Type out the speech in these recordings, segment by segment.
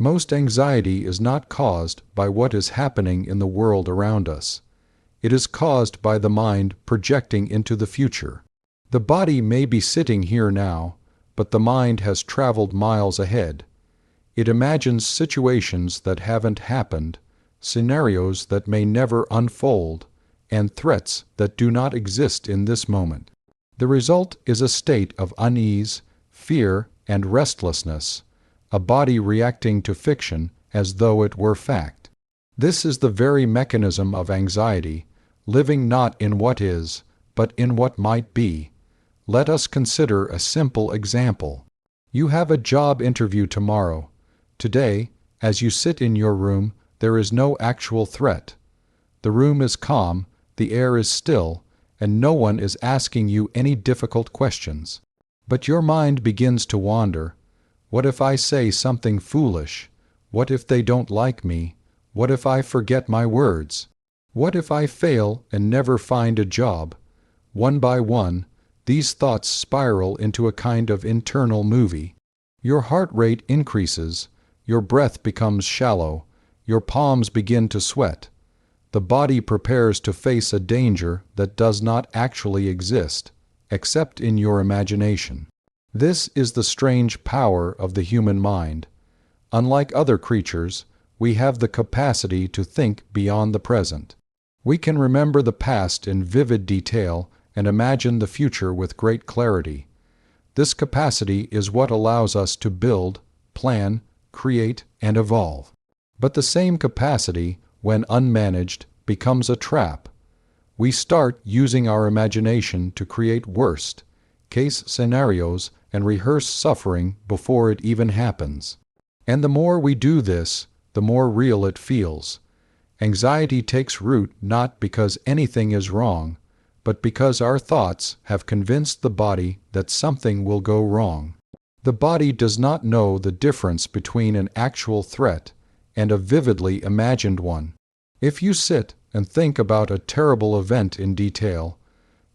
Most anxiety is not caused by what is happening in the world around us. It is caused by the mind projecting into the future. The body may be sitting here now, but the mind has traveled miles ahead. It imagines situations that haven't happened, scenarios that may never unfold, and threats that do not exist in this moment. The result is a state of unease, fear, and restlessness, a body reacting to fiction as though it were fact. This is the very mechanism of anxiety, living not in what is, but in what might be. Let us consider a simple example. You have a job interview tomorrow. Today, as you sit in your room, there is no actual threat. The room is calm, the air is still, and no one is asking you any difficult questions. But your mind begins to wander. What if I say something foolish? What if they don't like me? What if I forget my words? What if I fail and never find a job? One by one, these thoughts spiral into a kind of internal movie. Your heart rate increases, your breath becomes shallow, your palms begin to sweat. The body prepares to face a danger that does not actually exist, except in your imagination. This is the strange power of the human mind. Unlike other creatures, we have the capacity to think beyond the present. We can remember the past in vivid detail and imagine the future with great clarity. This capacity is what allows us to build, plan, create, and evolve. But the same capacity, when unmanaged, becomes a trap. We start using our imagination to create worst-case scenarios and rehearse suffering before it even happens. And the more we do this, the more real it feels. Anxiety takes root not because anything is wrong, but because our thoughts have convinced the body that something will go wrong. The body does not know the difference between an actual threat and a vividly imagined one. If you sit and think about a terrible event in detail,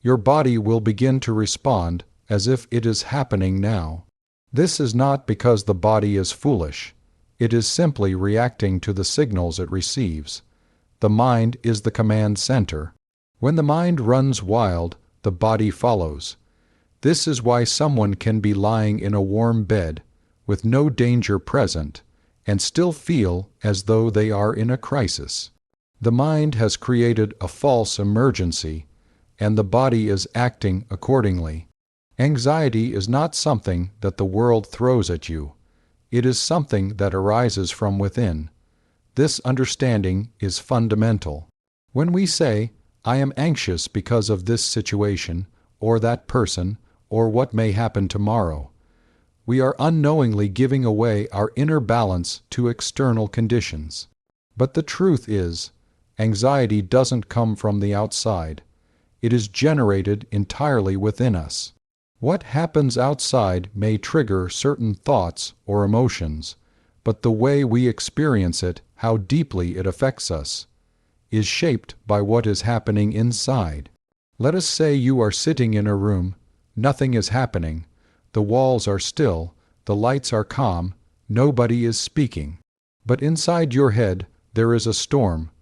your body will begin to respond as if it is happening now. This is not because the body is foolish. It is simply reacting to the signals it receives. The mind is the command center. When the mind runs wild, the body follows. This is why someone can be lying in a warm bed, with no danger present, and still feel as though they are in a crisis. The mind has created a false emergency, and the body is acting accordingly. Anxiety is not something that the world throws at you. It is something that arises from within. This understanding is fundamental. When we say, "I am anxious because of this situation, or that person, or what may happen tomorrow," we are unknowingly giving away our inner balance to external conditions. But the truth is, anxiety doesn't come from the outside. It is generated entirely within us. What happens outside may trigger certain thoughts or emotions, but the way we experience it, how deeply it affects us, is shaped by what is happening inside. Let us say you are sitting in a room, nothing is happening, the walls are still, the lights are calm, nobody is speaking. But inside your head there is a storm,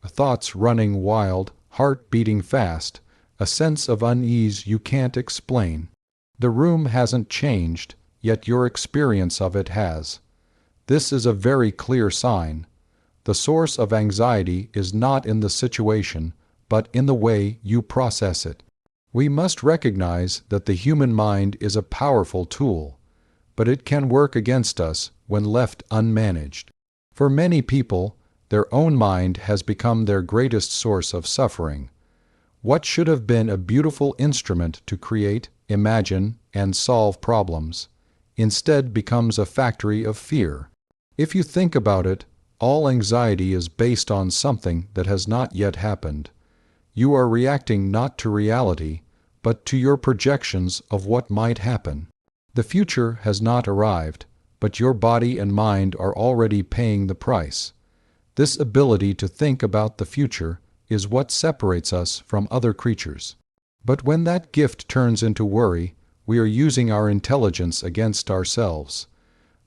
thoughts running wild, heart beating fast, a sense of unease you can't explain. The room hasn't changed, yet your experience of it has. This is a very clear sign. The source of anxiety is not in the situation, but in the way you process it. We must recognize that the human mind is a powerful tool, but it can work against us when left unmanaged. For many people, their own mind has become their greatest source of suffering. What should have been a beautiful instrument to create, imagine, and solve problems, instead becomes a factory of fear. If you think about it, all anxiety is based on something that has not yet happened. You are reacting not to reality, but to your projections of what might happen. The future has not arrived, but your body and mind are already paying the price. This ability to think about the future is what separates us from other creatures. But when that gift turns into worry, we are using our intelligence against ourselves.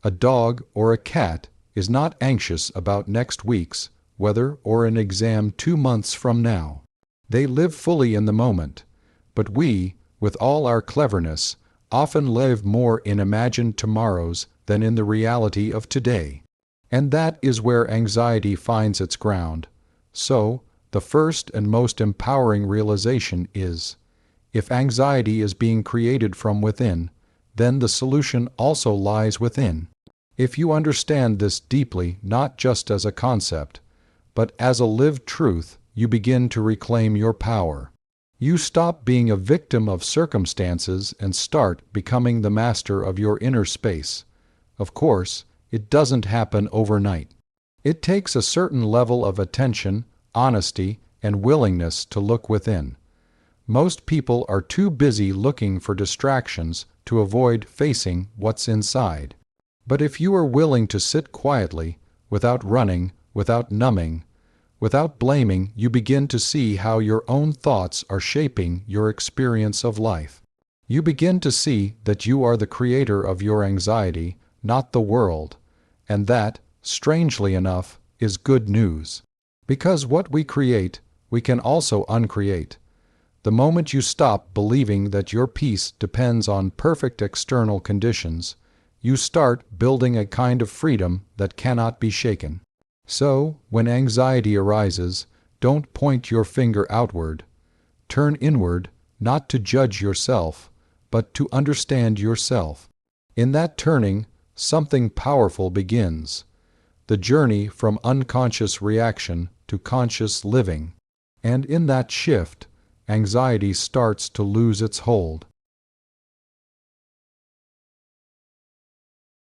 A dog or a cat is not anxious about next week's weather or an exam 2 months from now. They live fully in the moment, but we, with all our cleverness, often live more in imagined tomorrows than in the reality of today. And that is where anxiety finds its ground. So, the first and most empowering realization is, if anxiety is being created from within, then the solution also lies within. If you understand this deeply, not just as a concept, but as a lived truth, you begin to reclaim your power. You stop being a victim of circumstances and start becoming the master of your inner space. Of course, it doesn't happen overnight. It takes a certain level of attention, honesty, and willingness to look within. Most people are too busy looking for distractions to avoid facing what's inside. But if you are willing to sit quietly, without running, without numbing, without blaming, you begin to see how your own thoughts are shaping your experience of life. You begin to see that you are the creator of your anxiety, not the world, and that, strangely enough, is good news. Because what we create, we can also uncreate. The moment you stop believing that your peace depends on perfect external conditions, you start building a kind of freedom that cannot be shaken. So, when anxiety arises, don't point your finger outward. Turn inward, not to judge yourself, but to understand yourself. In that turning, something powerful begins. The journey from unconscious reaction to conscious living. And in that shift, anxiety starts to lose its hold.